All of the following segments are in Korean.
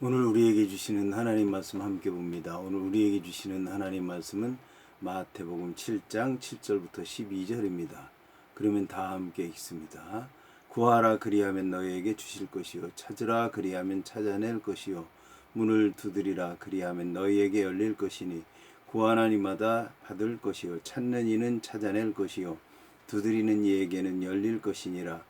오늘 우리에게 주시는 하나님 말씀 함께 봅니다. 오늘 우리에게 주시는 하나님 말씀은 마태복음 7장 7절부터 12절입니다. 그러면 다 함께 읽습니다. 구하라 그리하면 너희에게 주실 것이요 찾으라 그리하면 찾아낼 것이요 문을 두드리라 그리하면 너희에게 열릴 것이니 구하는 이마다 받을 것이요 찾는 이는 찾아낼 것이요 두드리는 이에게는 열릴 것이니라.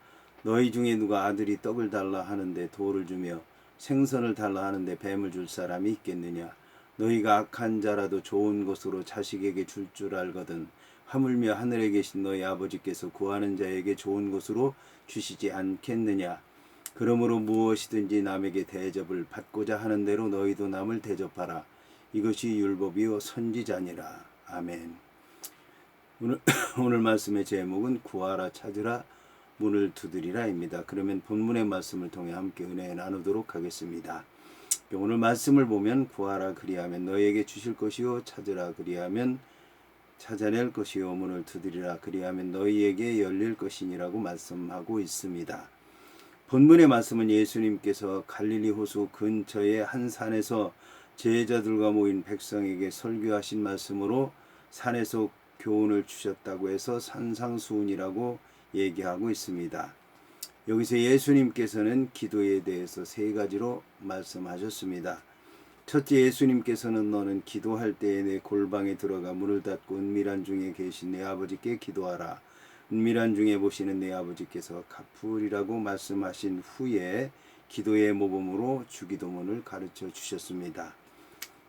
너희 중에 누가 아들이 떡을 달라 하는데 돌을 주며 생선을 달라 하는데 뱀을 줄 사람이 있겠느냐. 너희가 악한 자라도 좋은 것으로 자식에게 줄 줄 알거든 하물며 하늘에 계신 너희 아버지께서 구하는 자에게 좋은 것으로 주시지 않겠느냐. 그러므로 무엇이든지 남에게 대접을 받고자 하는 대로 너희도 남을 대접하라. 이것이 율법이요 선지자니라. 아멘. 오늘 말씀의 제목은 구하라 찾으라 문을 두드리라입니다. 그러면 본문의 말씀을 통해 함께 은혜 나누도록 하겠습니다. 오늘 말씀을 보면 구하라 그리하면 너희에게 주실 것이요 찾으라 그리하면 찾아낼 것이요 문을 두드리라 그리하면 너희에게 열릴 것이니라고 말씀하고 있습니다. 본문의 말씀은 예수님께서 갈릴리 호수 근처의 한 산에서 제자들과 모인 백성에게 설교하신 말씀으로 산에서 교훈을 주셨다고 해서 산상수훈이라고 얘기하고 있습니다. 여기서 예수님께서는 기도에 대해서 세 가지로 말씀하셨습니다. 첫째, 예수님께서는 너는 기도할 때에 내 골방에 들어가 문을 닫고 은밀한 중에 계신 내 아버지께 기도하라. 은밀한 중에 보시는 내 아버지께서 갚으리라고 말씀하신 후에 기도의 모범으로 주기도문을 가르쳐 주셨습니다.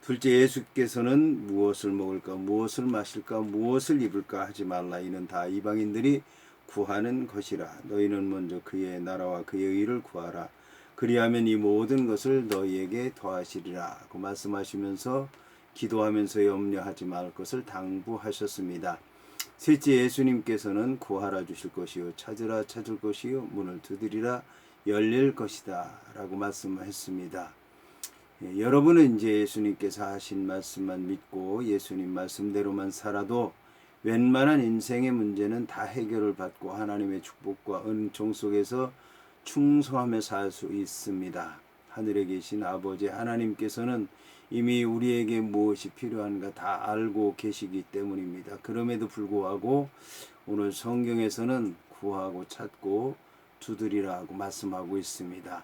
둘째, 예수께서는 무엇을 먹을까, 무엇을 마실까, 무엇을 입을까 하지 말라. 이는 다 이방인들이 구하는 것이라. 너희는 먼저 그의 나라와 그의 의를 구하라. 그리하면 이 모든 것을 너희에게 더하시리라. 그 말씀하시면서 기도하면서 염려하지 말 것을 당부하셨습니다. 셋째, 예수님께서는 구하라 주실 것이요 찾으라 찾을 것이요 문을 두드리라 열릴 것이다 라고 말씀했습니다. 여러분은 이제 예수님께서 하신 말씀만 믿고 예수님 말씀대로만 살아도 웬만한 인생의 문제는 다 해결을 받고 하나님의 축복과 은총 속에서 충성하며 살 수 있습니다. 하늘에 계신 아버지 하나님께서는 이미 우리에게 무엇이 필요한가 다 알고 계시기 때문입니다. 그럼에도 불구하고 오늘 성경에서는 구하고 찾고 두드리라고 말씀하고 있습니다.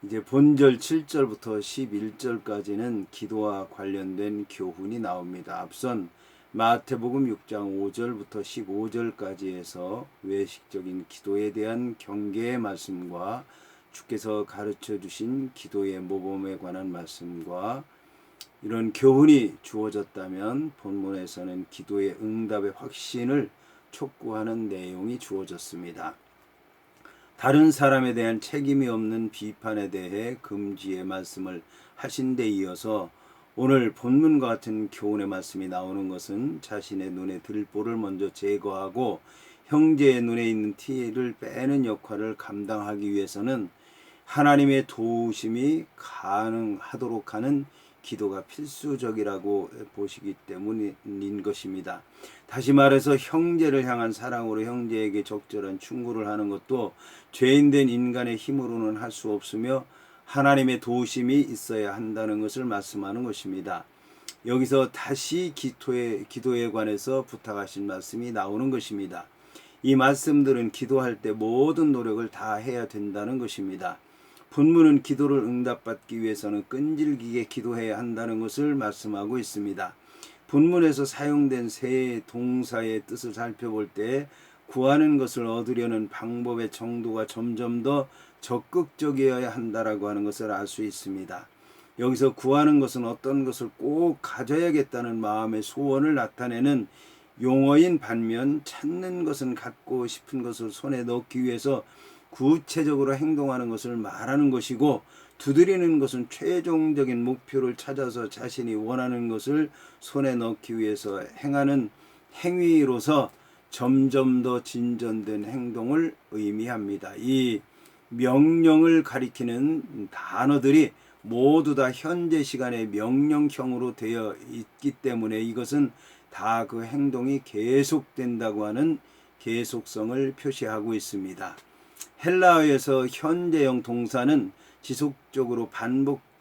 이제 본절 7절부터 11절까지는 기도와 관련된 교훈이 나옵니다. 앞선 마태복음 6장 5절부터 15절까지 해서 외식적인 기도에 대한 경계의 말씀과 주께서 가르쳐 주신 기도의 모범에 관한 말씀과 이런 교훈이 주어졌다면 본문에서는 기도의 응답의 확신을 촉구하는 내용이 주어졌습니다. 다른 사람에 대한 책임이 없는 비판에 대해 금지의 말씀을 하신 데 이어서 오늘 본문과 같은 교훈의 말씀이 나오는 것은 자신의 눈에 들보를 먼저 제거하고 형제의 눈에 있는 티를 빼는 역할을 감당하기 위해서는 하나님의 도우심이 가능하도록 하는 기도가 필수적이라고 보시기 때문인 것입니다. 다시 말해서 형제를 향한 사랑으로 형제에게 적절한 충고를 하는 것도 죄인된 인간의 힘으로는 할 수 없으며 하나님의 도우심이 있어야 한다는 것을 말씀하는 것입니다. 여기서 다시 기도에 관해서 부탁하신 말씀이 나오는 것입니다. 이 말씀들은 기도할 때 모든 노력을 다 해야 된다는 것입니다. 본문은 기도를 응답받기 위해서는 끈질기게 기도해야 한다는 것을 말씀하고 있습니다. 본문에서 사용된 세 동사의 뜻을 살펴볼 때 구하는 것을 얻으려는 방법의 정도가 점점 더 적극적이어야 한다라고 하는 것을 알 수 있습니다. 여기서 구하는 것은 어떤 것을 꼭 가져야겠다는 마음의 소원을 나타내는 용어인 반면 찾는 것은 갖고 싶은 것을 손에 넣기 위해서 구체적으로 행동하는 것을 말하는 것이고, 두드리는 것은 최종적인 목표를 찾아서 자신이 원하는 것을 손에 넣기 위해서 행하는 행위로서 점점 더 진전된 행동을 의미합니다. 이 명령을 가리키는 단어들이 모두 다 현재 시간의 명령형으로 되어 있기 때문에 이것은 다 그 행동이 계속된다고 하는 계속성을 표시하고 있습니다. 헬라어에서 현재형 동사는 지속적으로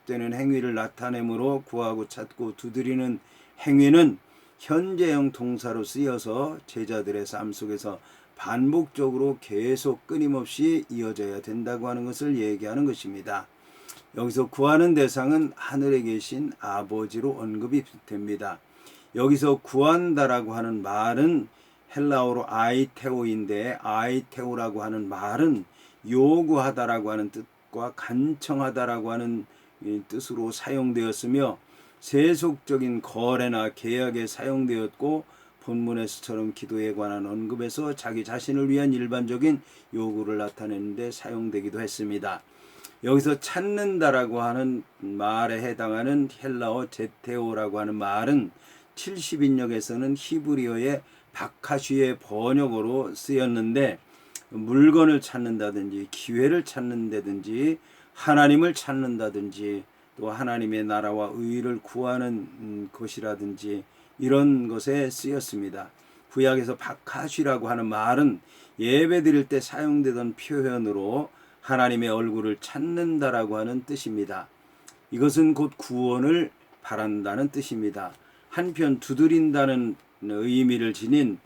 계속되는 행위를 나타내므로 구하고 찾고 두드리는 행위는 현재형 동사로 쓰여서 제자들의 삶 속에서 반복적으로 계속 끊임없이 이어져야 된다고 하는 것을 얘기하는 것입니다. 여기서 구하는 대상은 하늘에 계신 아버지로 언급이 됩니다. 여기서 구한다라고 하는 말은 헬라어로 아이테오인데, 아이테오라고 하는 말은 요구하다라고 하는 뜻과 간청하다라고 하는 뜻으로 사용되었으며 세속적인 거래나 계약에 사용되었고, 본문에서처럼 기도에 관한 언급에서 자기 자신을 위한 일반적인 요구를 나타내는 데 사용되기도 했습니다. 여기서 찾는다라고 하는 말에 해당하는 헬라어 제테오라고 하는 말은 70인역에서는 히브리어의 바카슈의 번역어로 쓰였는데, 물건을 찾는다든지 기회를 찾는다든지 하나님을 찾는다든지 또 하나님의 나라와 의를 구하는 것이라든지 이런 것에 쓰였습니다. 구약에서 바카슈라고 하는 말은 예배 드릴 때 사용되던 표현으로 하나님의 얼굴을 찾는다라고 하는 뜻입니다. 이것은 곧 구원을 바란다는 뜻입니다. 한편 두드린다는 의미를 지닌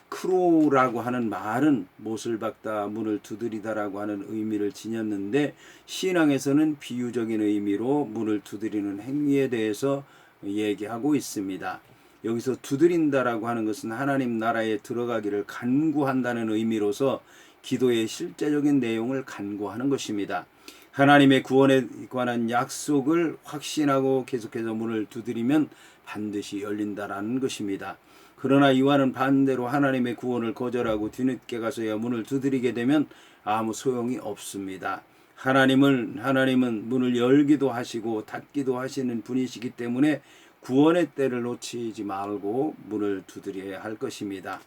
크로라고 하는 말은 못을 박다, 문을 두드리다라고 하는 의미를 지녔는데, 신앙에서는 비유적인 의미로 문을 두드리는 행위에 대해서 얘기하고 있습니다. 여기서 두드린다라고 하는 것은 하나님 나라에 들어가기를 간구한다는 의미로서 기도의 실제적인 내용을 간구하는 것입니다. 하나님의 구원에 관한 약속을 확신하고 계속해서 문을 두드리면 반드시 열린다라는 것입니다. 그러나 이와는 반대로 하나님의 구원을 거절하고 뒤늦게 가서야 문을 두드리게 되면 아무 소용이 없습니다. 하나님은 문을 열기도 하시고 닫기도 하시는 분이시기 때문에 구원의 때를 놓치지 말고 문을 두드려야 할 것입니다.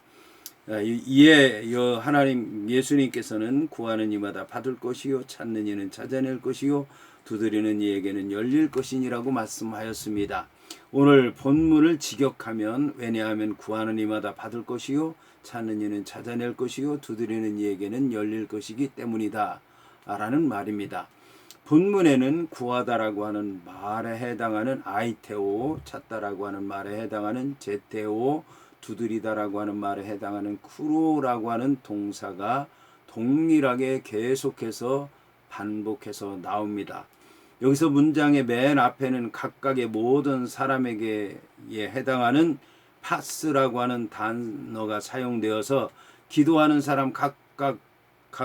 이에 하나님 예수님께서는 구하는 이마다 받을 것이요 찾는 이는 찾아낼 것이요 두드리는 이에게는 열릴 것이니라고 말씀하였습니다. 오늘 본문을 직역하면, 왜냐하면 구하는 이마다 받을 것이요 찾는 이는 찾아낼 것이요 두드리는 이에게는 열릴 것이기 때문이다 라는 말입니다. 본문에는 구하다라고 하는 말에 해당하는 아이테오, 찾다라고 하는 말에 해당하는 제테오, 두드리다라고 하는 말에 해당하는 쿠로라고 하는 동사가 동일하게 계속해서 반복해서 나옵니다. 여기서 문장의 맨 앞에는 각각의 모든 사람에게 해당하는 파스라고 하는 단어가 사용되어서 기도하는 사람 각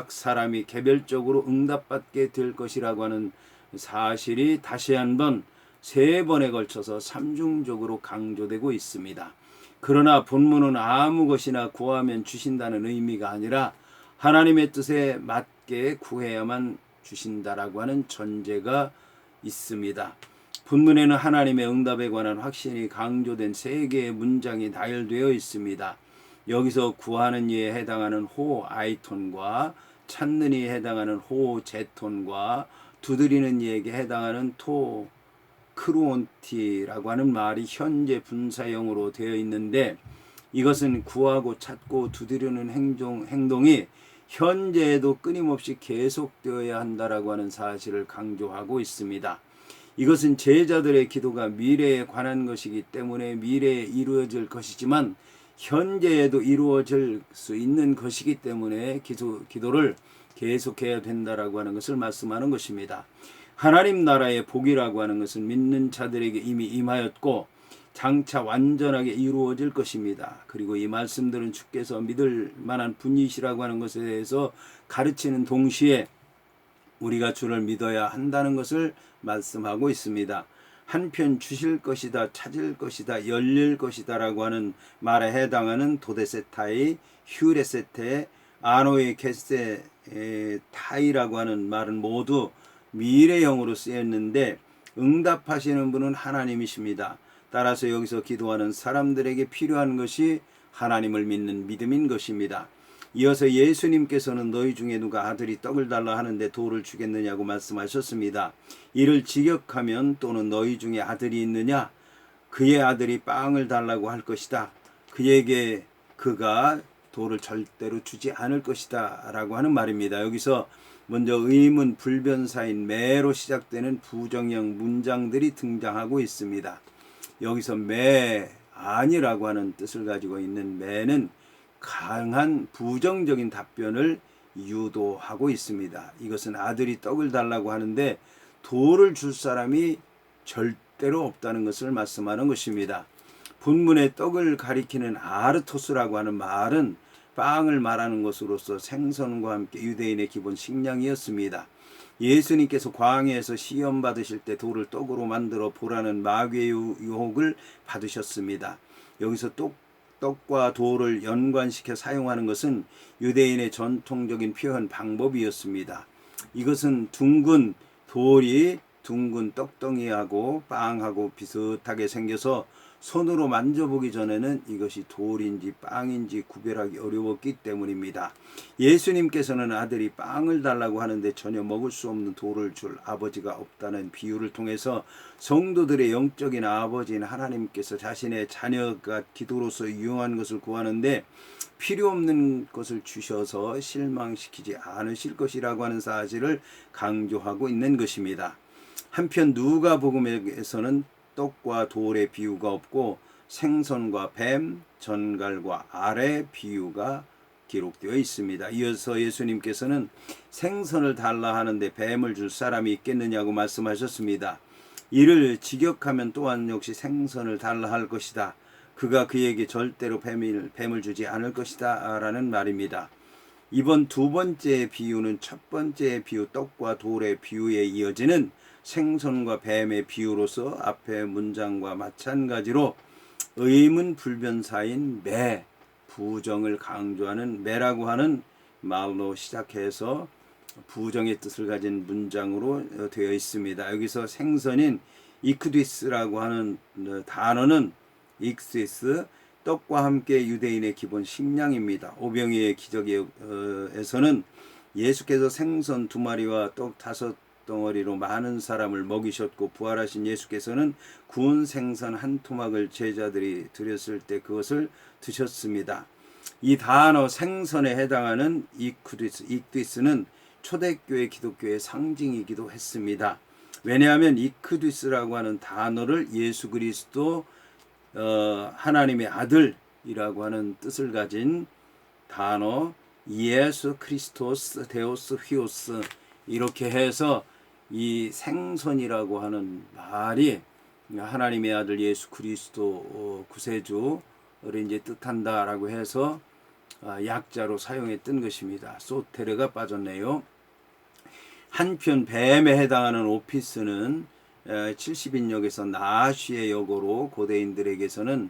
사람이 개별적으로 응답받게 될 것이라고 하는 사실이 다시 한번 3번에 걸쳐서 삼중적으로 강조되고 있습니다. 그러나 본문은 아무 것이나 구하면 주신다는 의미가 아니라 하나님의 뜻에 맞게 구해야만 주신다라고 하는 전제가 있습니다. 본문에는 하나님의 응답에 관한 확신이 강조된 3개의 문장이 나열되어 있습니다. 여기서 구하는 이에 해당하는 호 아이톤과 찾는 이에 해당하는 호 제톤과 두드리는 이에게 해당하는 토 크루온티라고 하는 말이 현재 분사형으로 되어 있는데, 이것은 구하고 찾고 두드리는 행동이 현재에도 끊임없이 계속되어야 한다라고 하는 사실을 강조하고 있습니다. 이것은 제자들의 기도가 미래에 관한 것이기 때문에 미래에 이루어질 것이지만 현재에도 이루어질 수 있는 것이기 때문에 기도를 계속해야 된다라고 하는 것을 말씀하는 것입니다. 하나님 나라의 복이라고 하는 것은 믿는 자들에게 이미 임하였고 장차 완전하게 이루어질 것입니다. 그리고 이 말씀들은 주께서 믿을 만한 분이시라고 하는 것에 대해서 가르치는 동시에 우리가 주를 믿어야 한다는 것을 말씀하고 있습니다. 한편 주실 것이다, 찾을 것이다, 열릴 것이다 라고 하는 말에 해당하는 도데세타이, 휴레세테, 아노의 게세 타이라고 하는 말은 모두 미래형으로 쓰였는데 응답하시는 분은 하나님이십니다. 따라서 여기서 기도하는 사람들에게 필요한 것이 하나님을 믿는 믿음인 것입니다. 이어서 예수님께서는 너희 중에 누가 아들이 떡을 달라 하는데 돌을 주겠느냐고 말씀하셨습니다. 이를 직역하면 또는 너희 중에 아들이 있느냐? 그의 아들이 빵을 달라고 할 것이다. 그에게 그가 돌을 절대로 주지 않을 것이다 라고 하는 말입니다. 여기서 먼저 의문 불변사인 매로 시작되는 부정형 문장들이 등장하고 있습니다. 여기서 매 아니라고 하는 뜻을 가지고 있는 매는 강한 부정적인 답변을 유도하고 있습니다. 이것은 아들이 떡을 달라고 하는데 돌을 줄 사람이 절대로 없다는 것을 말씀하는 것입니다. 본문의 떡을 가리키는 아르토스라고 하는 말은 빵을 말하는 것으로서 생선과 함께 유대인의 기본 식량이었습니다. 예수님께서 광야에서 시험 받으실 때 돌을 떡으로 만들어 보라는 마귀의 유혹을 받으셨습니다. 여기서 떡과 돌을 연관시켜 사용하는 것은 유대인의 전통적인 표현 방법이었습니다. 이것은 둥근 돌이 둥근 떡덩이하고 빵하고 비슷하게 생겨서 손으로 만져보기 전에는 이것이 돌인지 빵인지 구별하기 어려웠기 때문입니다. 예수님께서는 아들이 빵을 달라고 하는데 전혀 먹을 수 없는 돌을 줄 아버지가 없다는 비유를 통해서 성도들의 영적인 아버지인 하나님께서 자신의 자녀가 기도로서 유용한 것을 구하는데 필요 없는 것을 주셔서 실망시키지 않으실 것이라고 하는 사실을 강조하고 있는 것입니다. 한편 누가복음에서는 떡과 돌의 비유가 없고 생선과 뱀, 전갈과 알의 비유가 기록되어 있습니다. 이어서 예수님께서는 생선을 달라 하는데 뱀을 줄 사람이 있겠느냐고 말씀하셨습니다. 이를 직역하면 또한 역시 생선을 달라 할 것이다. 그가 그에게 절대로 뱀을 주지 않을 것이다 라는 말입니다. 이번 두 번째 비유는 첫 번째 비유 떡과 돌의 비유에 이어지는 생선과 뱀의 비유로서 앞의 문장과 마찬가지로 의문 불변사인 매, 부정을 강조하는 매라고 하는 말로 시작해서 부정의 뜻을 가진 문장으로 되어 있습니다. 여기서 생선인 이크디스라고 하는 단어는 익시스, 떡과 함께 유대인의 기본 식량입니다. 오병이의 기적에서는 예수께서 생선 2마리와 떡 5덩어리로 많은 사람을 먹이셨고 부활하신 예수께서는 구운 생선 1토막을 제자들이 드렸을 때 그것을 드셨습니다. 이 단어 생선에 해당하는 익디스는 초대교회 기독교의 상징이기도 했습니다. 왜냐하면 이크디스라고 하는 단어를 예수 그리스도 하나님의 아들이라고 하는 뜻을 가진 단어 예수 크리스토스 데오스 휘오스 이렇게 해서 이 생선이라고 하는 말이 하나님의 아들 예수 그리스도 구세주를 이제 뜻한다라고 해서 약자로 사용했던 것입니다. 소테르가 빠졌네요. 한편 뱀에 해당하는 오피스는 70인역에서 나시의 역어로 고대인들에게서는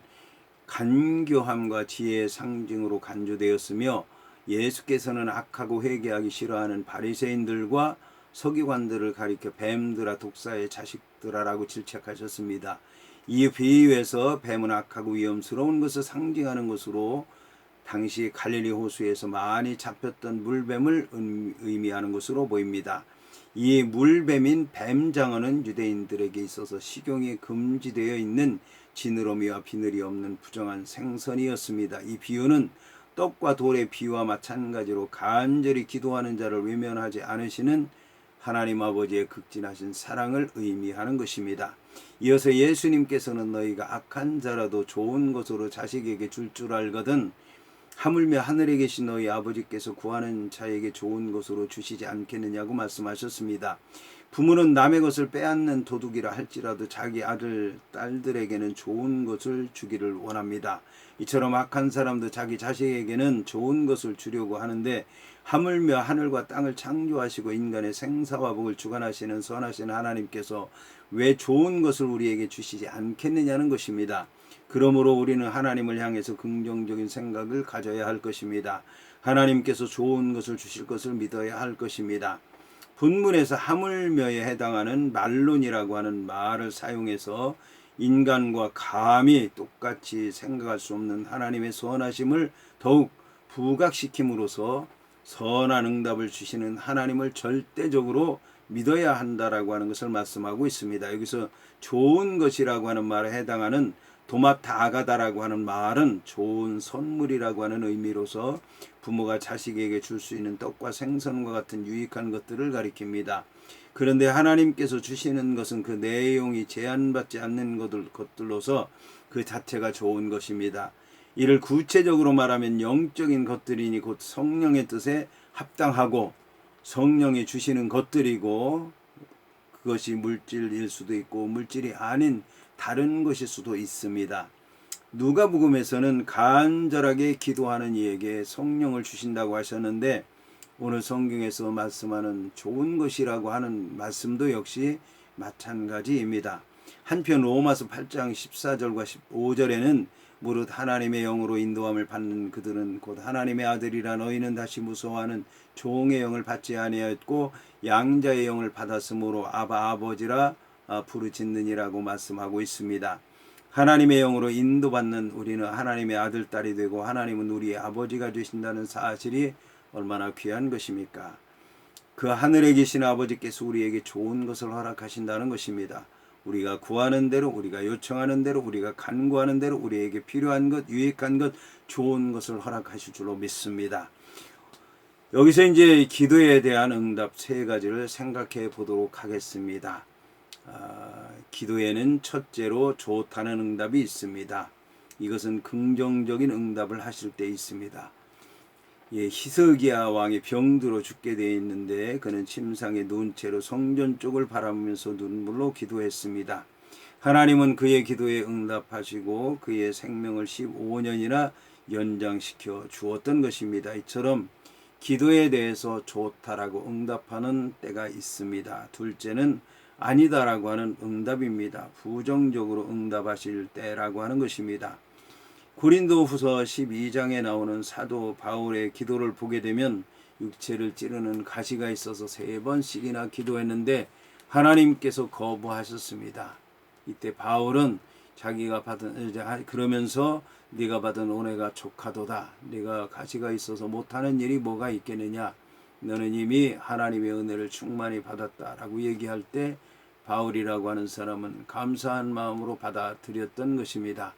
간교함과 지혜의 상징으로 간주되었으며 예수께서는 악하고 회개하기 싫어하는 바리새인들과 서기관들을 가리켜 뱀들아 독사의 자식들아라고 질책하셨습니다. 이 비유에서 뱀은 악하고 위험스러운 것을 상징하는 것으로 당시 갈릴리 호수에서 많이 잡혔던 물뱀을 의미하는 것으로 보입니다. 이 물뱀인 뱀장어는 유대인들에게 있어서 식용이 금지되어 있는 지느러미와 비늘이 없는 부정한 생선이었습니다. 이 비유는 떡과 돌의 비유와 마찬가지로 간절히 기도하는 자를 외면하지 않으시는 하나님 아버지의 극진하신 사랑을 의미하는 것입니다. 이어서 예수님께서는 너희가 악한 자라도 좋은 것으로 자식에게 줄 알거든 하물며 하늘에 계신 너희 아버지께서 구하는 자에게 좋은 것으로 주시지 않겠느냐고 말씀하셨습니다. 부모는 남의 것을 빼앗는 도둑이라 할지라도 자기 아들, 딸들에게는 좋은 것을 주기를 원합니다. 이처럼 악한 사람도 자기 자식에게는 좋은 것을 주려고 하는데 하물며 하늘과 땅을 창조하시고 인간의 생사와 복을 주관하시는 선하신 하나님께서 왜 좋은 것을 우리에게 주시지 않겠느냐는 것입니다. 그러므로 우리는 하나님을 향해서 긍정적인 생각을 가져야 할 것입니다. 하나님께서 좋은 것을 주실 것을 믿어야 할 것입니다. 본문에서 하물며에 해당하는 말론이라고 하는 말을 사용해서 인간과 감히 똑같이 생각할 수 없는 하나님의 선하심을 더욱 부각시킴으로써 선한 응답을 주시는 하나님을 절대적으로 믿어야 한다라고 하는 것을 말씀하고 있습니다. 여기서 좋은 것이라고 하는 말에 해당하는 도마타아가다라고 하는 말은 좋은 선물이라고 하는 의미로서 부모가 자식에게 줄 수 있는 떡과 생선과 같은 유익한 것들을 가리킵니다. 그런데 하나님께서 주시는 것은 그 내용이 제한받지 않는 것들로서 그 자체가 좋은 것입니다. 이를 구체적으로 말하면 영적인 것들이니 곧 성령의 뜻에 합당하고 성령이 주시는 것들이고, 그것이 물질일 수도 있고 물질이 아닌 다른 것일 수도 있습니다. 누가복음에서는 간절하게 기도하는 이에게 성령을 주신다고 하셨는데, 오늘 성경에서 말씀하는 좋은 것이라고 하는 말씀도 역시 마찬가지입니다. 한편 로마서 8장 14절과 15절에는 무릇 하나님의 영으로 인도함을 받는 그들은 곧 하나님의 아들이라 너희는 다시 무서워하는 종의 영을 받지 아니하였고 양자의 영을 받았으므로 아바 아버지라 부르짖느니라고 말씀하고 있습니다. 하나님의 영으로 인도받는 우리는 하나님의 아들 딸이 되고 하나님은 우리의 아버지가 되신다는 사실이 얼마나 귀한 것입니까? 그 하늘에 계신 아버지께서 우리에게 좋은 것을 허락하신다는 것입니다. 우리가 구하는 대로, 우리가 요청하는 대로, 우리가 간구하는 대로 우리에게 필요한 것, 유익한 것, 좋은 것을 허락하실 줄로 믿습니다. 여기서 이제 기도에 대한 응답 세 가지를 생각해 보도록 하겠습니다. 기도에는 첫째로 좋다는 응답이 있습니다. 이것은 긍정적인 응답을 하실 때 있습니다. 히스기야 왕이 병들어 죽게 되어 있는데 그는 침상에 누운 채로 성전 쪽을 바라보면서 눈물로 기도했습니다. 하나님은 그의 기도에 응답하시고 그의 생명을 15년이나 연장시켜 주었던 것입니다. 이처럼 기도에 대해서 좋다라고 응답하는 때가 있습니다. 둘째는 아니다라고 하는 응답입니다. 부정적으로 응답하실 때라고 하는 것입니다. 고린도후서 12장에 나오는 사도 바울의 기도를 보게 되면 육체를 찌르는 가시가 있어서 3번씩이나 기도했는데 하나님께서 거부하셨습니다. 이때 바울은 자기가 받은 그러면서 네가 받은 은혜가 족하도다. 네가 가시가 있어서 못하는 일이 뭐가 있겠느냐. 너는 이미 하나님의 은혜를 충만히 받았다라고 얘기할 때 바울이라고 하는 사람은 감사한 마음으로 받아들였던 것입니다.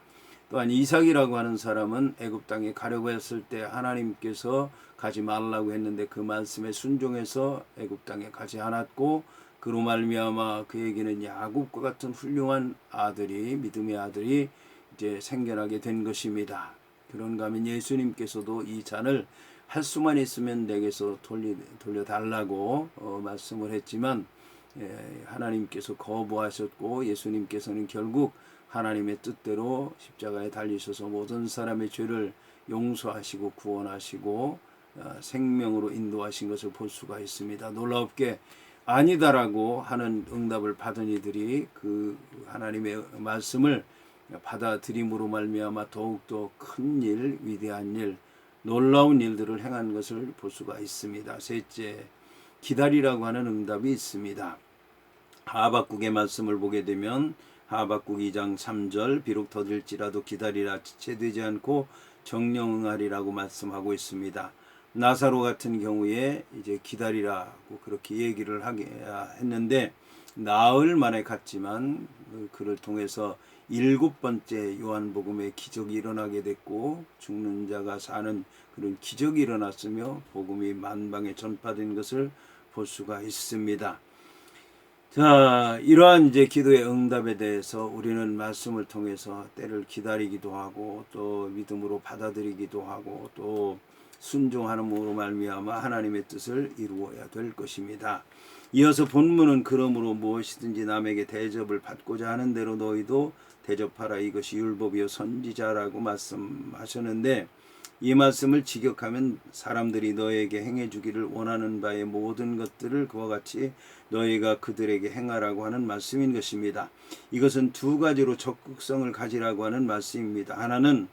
또한 이삭이라고 하는 사람은 애굽 땅에 가려고 했을 때 하나님께서 가지 말라고 했는데 그 말씀에 순종해서 애굽 땅에 가지 않았고 그로 말미암아 그에게는 야곱과 같은 훌륭한 아들이, 믿음의 아들이 이제 생겨나게 된 것입니다. 그런가 하면 예수님께서도 이 잔을 할 수만 있으면 내게서 돌려달라고 말씀을 했지만 하나님께서 거부하셨고 예수님께서는 결국 하나님의 뜻대로 십자가에 달리셔서 모든 사람의 죄를 용서하시고 구원하시고 생명으로 인도하신 것을 볼 수가 있습니다. 놀랍게 아니다라고 하는 응답을 받은 이들이 그 하나님의 말씀을 받아들임으로 말미암아 더욱더 큰 일, 위대한 일, 놀라운 일들을 행한 것을 볼 수가 있습니다. 셋째, 기다리라고 하는 응답이 있습니다. 하박국의 말씀을 보게 되면 하박국 2장 3절 비록 더딜지라도 기다리라 지체되지 않고 정령 응하리라고 말씀하고 있습니다. 나사로 같은 경우에 이제 기다리라고 그렇게 얘기를 하게 했는데 나흘 만에 갔지만 그를 통해서 7번째 요한복음의 기적이 일어나게 됐고 죽는 자가 사는 그런 기적이 일어났으며 복음이 만방에 전파된 것을 볼 수가 있습니다. 자, 이러한 이제 기도의 응답에 대해서 우리는 말씀을 통해서 때를 기다리기도 하고 또 믿음으로 받아들이기도 하고 또 순종하는으로 말미암아 하나님의 뜻을 이루어야 될 것입니다. 이어서 본문은 그러므로 무엇이든지 남에게 대접을 받고자 하는 대로 너희도 대접하라. 이것이 율법이요 선지자라고 말씀하셨는데 이 말씀을 직역하면 사람들이 너에게 행해 주기를 원하는 바의 모든 것들을 그와 같이 너희가 그들에게 행하라고 하는 말씀인 것입니다. 이것은 두 가지로 적극성을 가지라고 하는 말씀입니다. 하나는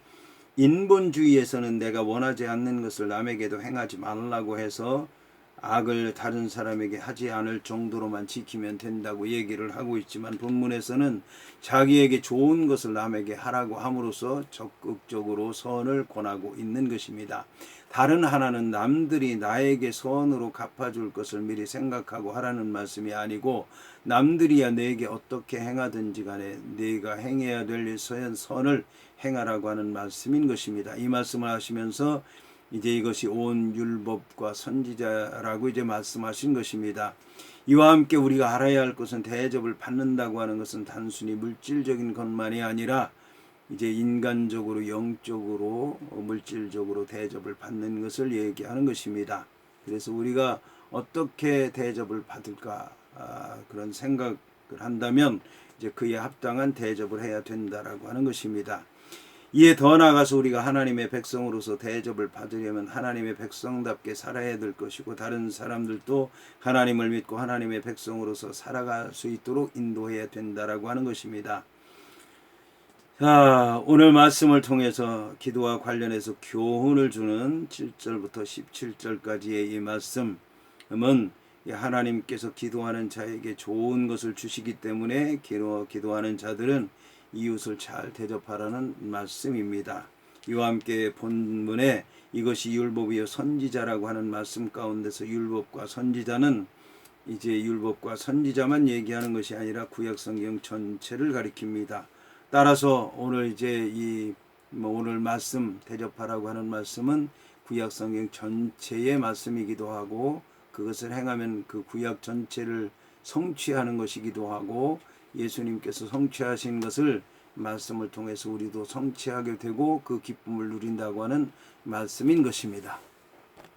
인본주의에서는 내가 원하지 않는 것을 남에게도 행하지 말라고 해서 악을 다른 사람에게 하지 않을 정도로만 지키면 된다고 얘기를 하고 있지만 본문에서는 자기에게 좋은 것을 남에게 하라고 함으로써 적극적으로 선을 권하고 있는 것입니다. 다른 하나는 남들이 나에게 선으로 갚아줄 것을 미리 생각하고 하라는 말씀이 아니고 남들이야 내게 어떻게 행하든지 간에 네가 행해야 될 선을 행하라고 하는 말씀인 것입니다. 이 말씀을 하시면서 이제 이것이 온 율법과 선지자라고 이제 말씀하신 것입니다. 이와 함께 우리가 알아야 할 것은 대접을 받는다고 하는 것은 단순히 물질적인 것만이 아니라 이제 인간적으로 영적으로 물질적으로 대접을 받는 것을 얘기하는 것입니다. 그래서 우리가 어떻게 대접을 받을까 그런 생각을 한다면 이제 그에 합당한 대접을 해야 된다라고 하는 것입니다. 이에 더 나아가서 우리가 하나님의 백성으로서 대접을 받으려면 하나님의 백성답게 살아야 될 것이고 다른 사람들도 하나님을 믿고 하나님의 백성으로서 살아갈 수 있도록 인도해야 된다라고 하는 것입니다. 자, 오늘 말씀을 통해서 기도와 관련해서 교훈을 주는 7절부터 17절까지의 이 말씀은 하나님께서 기도하는 자에게 좋은 것을 주시기 때문에 기도하는 자들은 이웃을 잘 대접하라는 말씀입니다. 이와 함께 본문에 이것이 율법이요 선지자라고 하는 말씀 가운데서 율법과 선지자는 이제 율법과 선지자만 얘기하는 것이 아니라 구약 성경 전체를 가리킵니다. 따라서 오늘 이제 오늘 말씀 대접하라고 하는 말씀은 구약 성경 전체의 말씀이기도 하고 그것을 행하면 그 구약 전체를 성취하는 것이기도 하고 예수님께서 성취하신 것을 말씀을 통해서 우리도 성취하게 되고 그 기쁨을 누린다고 하는 말씀인 것입니다.